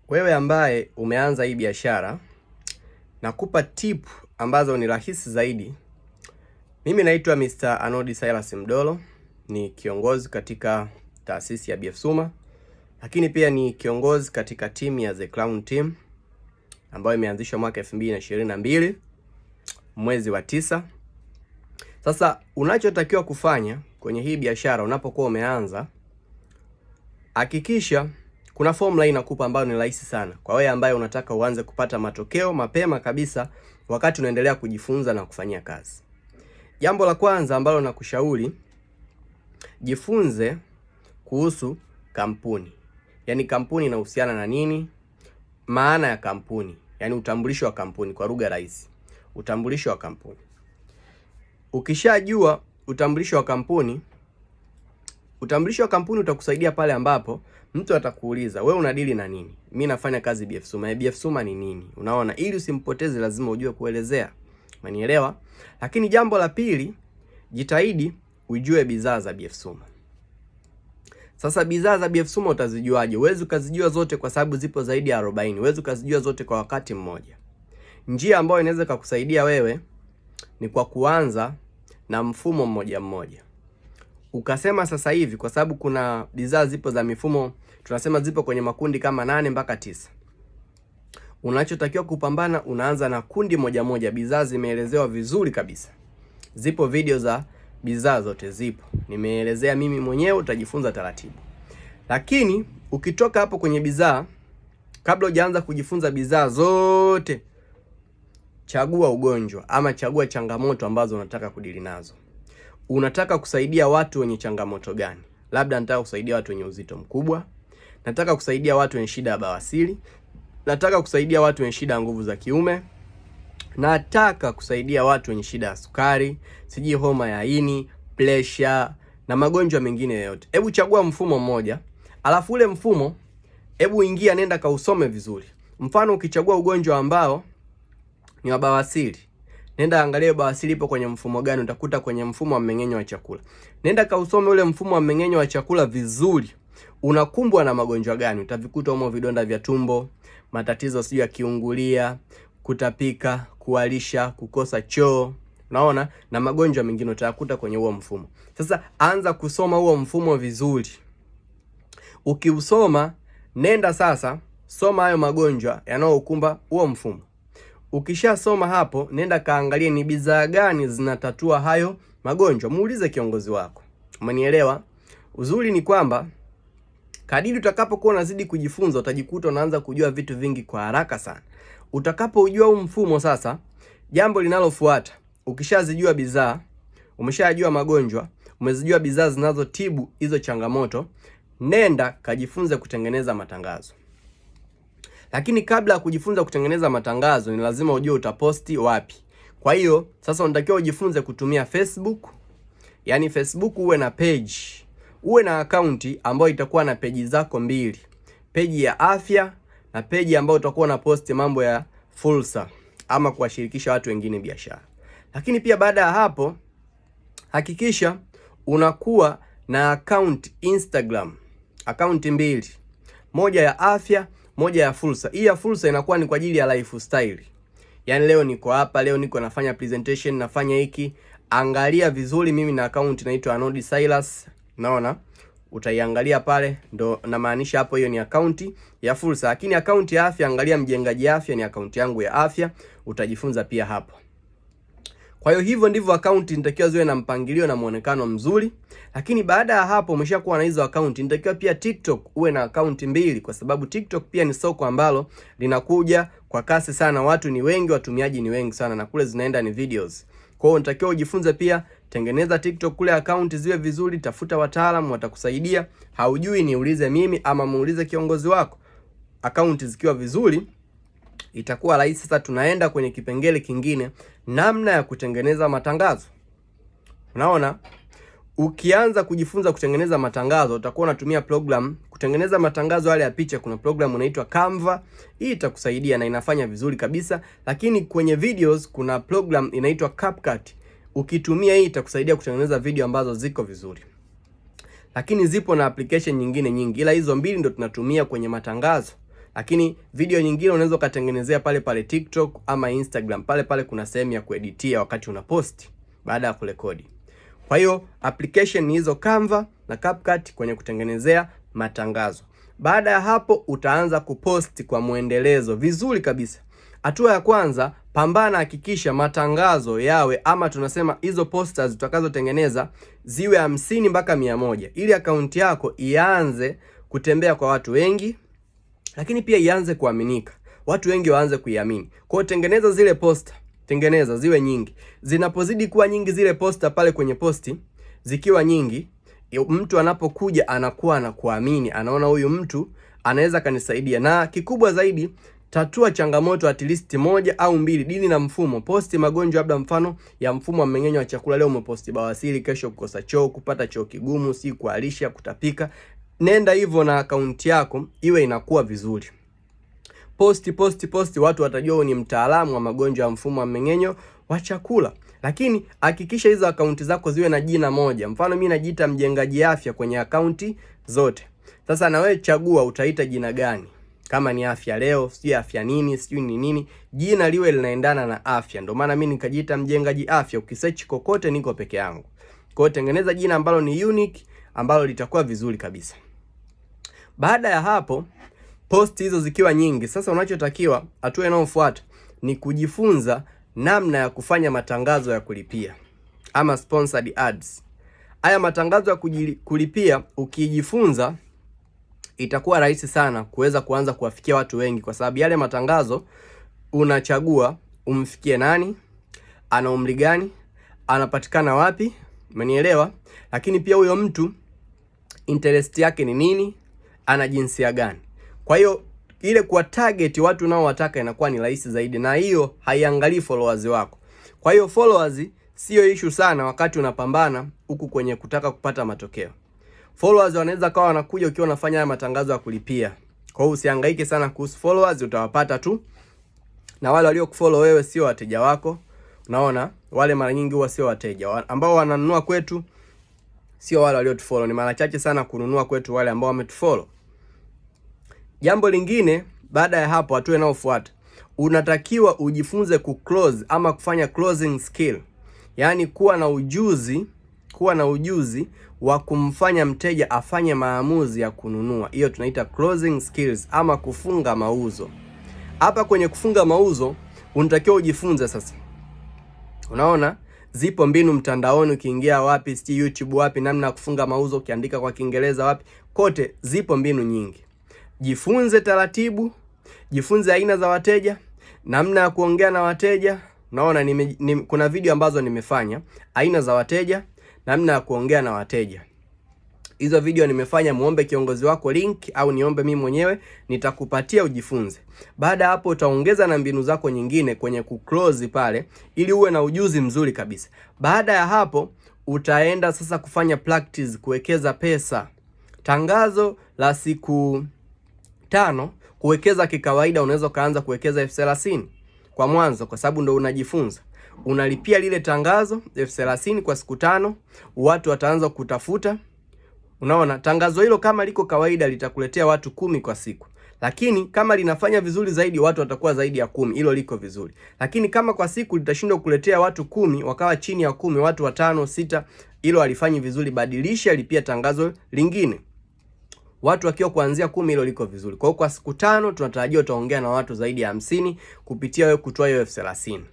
Wewe ambaye umeanza hii biashara, nakupa tip ambazo ni rahisi zaidi. Mimi naitwa Mr. Anodi Silas Mdolo, ni kiongozi katika taasisi ya BF Suma, lakini pia ni kiongozi katika timu ya The Crown Team ambayo imeanzishwa mwaka 2022 mwezi wa 9. Sasa unachotakiwa kufanya kwenye hii biashara unapokuwa umeanza, hakikisha kuna formula inakupa ambayo ni rahisi sana kwa wewe ambaye unataka uanze kupata matokeo mapema kabisa wakati unaendelea kujifunza na kufanyia kazi. Jambo la kwanza ambalo nakushauri, jifunze kuhusu kampuni. Yaani kampuni inahusiana na nini? Maana ya kampuni, yaani utambulisho wa kampuni kwa lugha rahisi. Utambulisho wa kampuni. Ukishajua utambulisho wa kampuni, utakusaidia pale ambapo mtu atakuuliza, wewe unadili na nini? Mimi nafanya kazi BF Suma. BF Suma ni nini? Unaona, ili usimpoteze lazima ujue kuelezea. Umenielewa? Lakini jambo la pili, jitahidi ujue bidhaa za BF Suma. Sasa bidhaa za BF Suma utazijuaje? Huwezi ukazijua zote kwa sababu zipo zaidi ya 40. Huwezi ukazijua zote kwa wakati mmoja. Njia ambayo inaweza kukusaidia wewe ni kwa kuanza na mfumo mmoja mmoja. Ukasema sasa hivi, kwa sababu kuna bidhaa zipo za mifumo, tunasema zipo kwenye makundi kama 8 mpaka 9. Unachotakiwa kupambana, unaanza na kundi moja moja. Bidhaa zimeelezewa vizuri kabisa. Zipo video za bidhaa zote zipo. Nimeelezea mimi mwenyewe, utajifunza taratibu. Lakini ukitoka hapo kwenye bidhaa, kabla hujaanza kujifunza bidhaa zote, chagua ugonjwa ama chagua changamoto ambazo unataka kudili nazo. Unataka kusaidia watu wenye changamoto gani? Labda nataka kusaidia watu wenye uzito mkubwa, nataka kusaidia watu wenye shida ya bawasiri, nataka kusaidia watu wenye shida ya nguvu za kiume, nataka kusaidia watu wenye shida ya sukari, sijui homa ya ini, pressure na magonjwa mengine yote. Hebu chagua mfumo mmoja, alafu ule mfumo hebu ingia, nenda kausome vizuri. Mfano, ukichagua ugonjwa ambao ni wa bawasiri, nenda angalia bawasiri ipo kwenye mfumo gani, utakuta kwenye mfumo wa mmeng'enyo wa chakula. Nenda kausome ule mfumo wa mmeng'enyo wa chakula vizuri. Unakumbwa na magonjwa gani? Utavikuta humo vidonda vya tumbo, matatizo sio ya kiungulia, kutapika, kuharisha, kukosa choo, unaona, na magonjwa mengine utakuta kwenye huo mfumo. Sasa anza kusoma huo mfumo vizuri. Ukiusoma, nenda sasa soma hayo magonjwa yanayokumba huo mfumo. Ukishasoma hapo, nenda kaangalie ni bidhaa gani zinatatua hayo magonjwa. Muulize kiongozi wako. Umenielewa? Uzuri ni kwamba kadiri utakapokuwa unazidi kujifunza, utajikuta unaanza kujua vitu vingi kwa haraka sana. Utakapoujua huu mfumo sasa, jambo linalofuata, ukishazijua bidhaa, umeshajua magonjwa, umezijua bidhaa zinazotibu hizo changamoto, nenda kajifunze kutengeneza matangazo. Lakini kabla ya kujifunza kutengeneza matangazo, ni lazima ujue utaposti wapi. Kwa hiyo sasa unatakiwa ujifunze kutumia Facebook. Yaani Facebook uwe na page, uwe na akaunti ambayo itakuwa na peji zako mbili. Peji ya afya na peji ambayo utakuwa na posti mambo ya fursa ama kuwashirikisha watu wengine biashara. Lakini pia baada ya hapo, hakikisha unakuwa na account Instagram. Akaunti mbili. Moja ya afya, moja ya fursa. Hii ya fursa inakuwa ni kwa ajili ya lifestyle. Yaani leo niko hapa, leo niko nafanya presentation, nafanya hiki. Angalia vizuri, mimi na account inaitwa Anodi Silas. Naona utaiangalia pale, ndo namaanisha hapo, hiyo ni account ya fursa. Lakini account ya afya, angalia Mjengaji Afya, ni account yangu ya afya, utajifunza pia hapo. Kwa hiyo hivyo ndivyo account inatakiwa ziwe na mpangilio na muonekano mzuri. Lakini baada ya hapo, umeshakuwa na hizo account, inatakiwa pia TikTok uwe na account mbili, kwa sababu TikTok pia ni soko ambalo linakuja kwa kasi sana. Watu ni wengi, watumiaji ni wengi sana, na kule zinaenda ni videos. Kwa hiyo unatakiwa ujifunze pia, tengeneza TikTok kule account ziwe vizuri, tafuta wataalamu watakusaidia. Haujui, niulize mimi ama muulize kiongozi wako. Account zikiwa vizuri, itakuwa rahisi. Sasa tunaenda kwenye kipengele kingine, namna ya kutengeneza matangazo. Unaona, ukianza kujifunza kutengeneza matangazo, utakuwa unatumia program kutengeneza matangazo yale ya picha. Kuna program inaitwa Canva. Hii itakusaidia na inafanya vizuri kabisa. Lakini kwenye videos kuna program inaitwa CapCut. Ukitumia hii itakusaidia kutengeneza video ambazo ziko vizuri. Lakini zipo na application nyingine nyingi, ila hizo mbili ndo tunatumia kwenye matangazo. Lakini video nyingine unaweza ukatengenezea pale pale TikTok ama Instagram. Pale pale kuna sehemu ya kueditia wakati una post baada ya kurekodi. Kwa hiyo application ni hizo Canva na CapCut kwenye kutengenezea matangazo. Baada ya hapo utaanza kuposti kwa muendelezo vizuri kabisa. Hatua ya kwanza, pambana hakikisha matangazo yawe ama tunasema hizo posters utakazotengeneza ziwe 50 mpaka 100 ili akaunti yako ianze kutembea kwa watu wengi, lakini pia ianze kuaminika. Watu wengi waanze kuiamini. Kwa hiyo tengeneza zile poster, tengeneza ziwe nyingi. Zinapozidi kuwa nyingi zile poster pale kwenye posti, zikiwa nyingi, mtu anapokuja anakuwa anakuamini, anaona huyu mtu anaweza kanisaidia. Na kikubwa zaidi, tatua changamoto at least 1 au 2, dili na mfumo. Posti magonjwa labda mfano ya mfumo wa mmeng'enyo wa chakula. Leo umeposti bawasiri, kesho kukosa choo, kupata choo kigumu, si kualisha, kutapika. Nenda hivyo na akaunti yako iwe inakuwa vizuri. Posti, watu watajua ni mtaalamu wa magonjwa ya mfumo wa mmeng'enyo wa chakula. Lakini hakikisha hizo akaunti zako ziwe na jina moja. Mfano mimi najiita Mjengaji Afya kwenye akaunti zote. Sasa na wewe chagua utaita jina gani. Kama ni Afya Leo, sio afya nini, sio ni nini, jina liwe linaendana na afya. Ndio maana mimi nikajiita Mjengaji Afya. Ukisearch kokote niko peke yangu. Kwa hiyo tengeneza jina ambalo ni unique, ambalo litakuwa vizuri kabisa. Baada ya hapo, post hizo zikiwa nyingi, sasa unachotakiwa hatua inayofuata ni kujifunza namna ya kufanya matangazo ya kulipia ama sponsored ads. Haya matangazo ya kulipia ukijifunza itakuwa rahisi sana kuweza kuanza kuwafikia watu wengi, kwa sababu yale matangazo unachagua umfikie nani, ana umri gani, anapatikana wapi, umenielewa? Lakini pia huyo mtu interest yake ni nini, ana jinsia gani. Kwa hiyo ile kwa target watu nao wataka inakuwa ni rahisi zaidi, na hiyo haiangalii followers wako. Kwa hiyo followers sio issue sana wakati unapambana huku kwenye kutaka kupata matokeo. Followers wanaweza kawa wanakuja ukiwa unafanya haya matangazo ya kulipia. Kwa hiyo usihangaike sana kuhusu followers, utawapata tu. Na wale walio kufollow wewe sio wateja wako. Unaona? Wale mara nyingi huwa sio wateja. Ambao wananunua kwetu sio wale walio tufollow. Ni mara chache sana kununua kwetu wale ambao wametufollow. Jambo lingine, baada ya hapo hatua inayofuata, unatakiwa ujifunze kuclose ama kufanya closing skill. Yaani kuwa na ujuzi wa kumfanya mteja afanye maamuzi ya kununua. Hiyo tunaita closing skills ama kufunga mauzo. Hapa kwenye kufunga mauzo unatakiwa ujifunze sasa. Unaona? Zipo mbinu mtandaoni, ukiingia wapi, si YouTube wapi, namna ya kufunga mauzo, ukiandika kwa Kiingereza wapi, kote zipo mbinu nyingi. Jifunze taratibu, jifunze aina za wateja, namna ya kuongea na wateja. Unaona kuna video ambazo nimefanya aina za wateja, namna ya kuongea na wateja. Hizo video nimefanya, muombe kiongozi wako link au niombe mimi mwenyewe, nitakupatia ujifunze. Baada hapo utaongeza na mbinu zako nyingine kwenye kuclose pale ili uwe na ujuzi mzuri kabisa. Baada ya hapo utaenda sasa kufanya practice, kuwekeza pesa. Tangazo la siku 5, kuwekeza kikawaida unaweza kaanza kuwekeza 30,000 kwa mwanzo, kwa sababu ndo unajifunza. Unalipia lile tangazo 30,000 kwa siku 5, watu wataanza kutafuta. Unaona, tangazo hilo kama liko kawaida litakuletea watu 10 kwa siku. Lakini kama linafanya vizuri zaidi watu watakuwa zaidi ya 10, hilo liko vizuri. Lakini kama kwa siku litashindwa kuletea watu 10, wakawa chini ya 10, watu 5, 6, hilo halifanyi vizuri, badilisha, lipia tangazo lingine. Watu wakiwa kuanzia 10, hilo liko vizuri. Kwa hiyo kwa siku 5 tunatarajia utaongea na watu zaidi ya 50 kupitia wewe kutoa hiyo 30,000.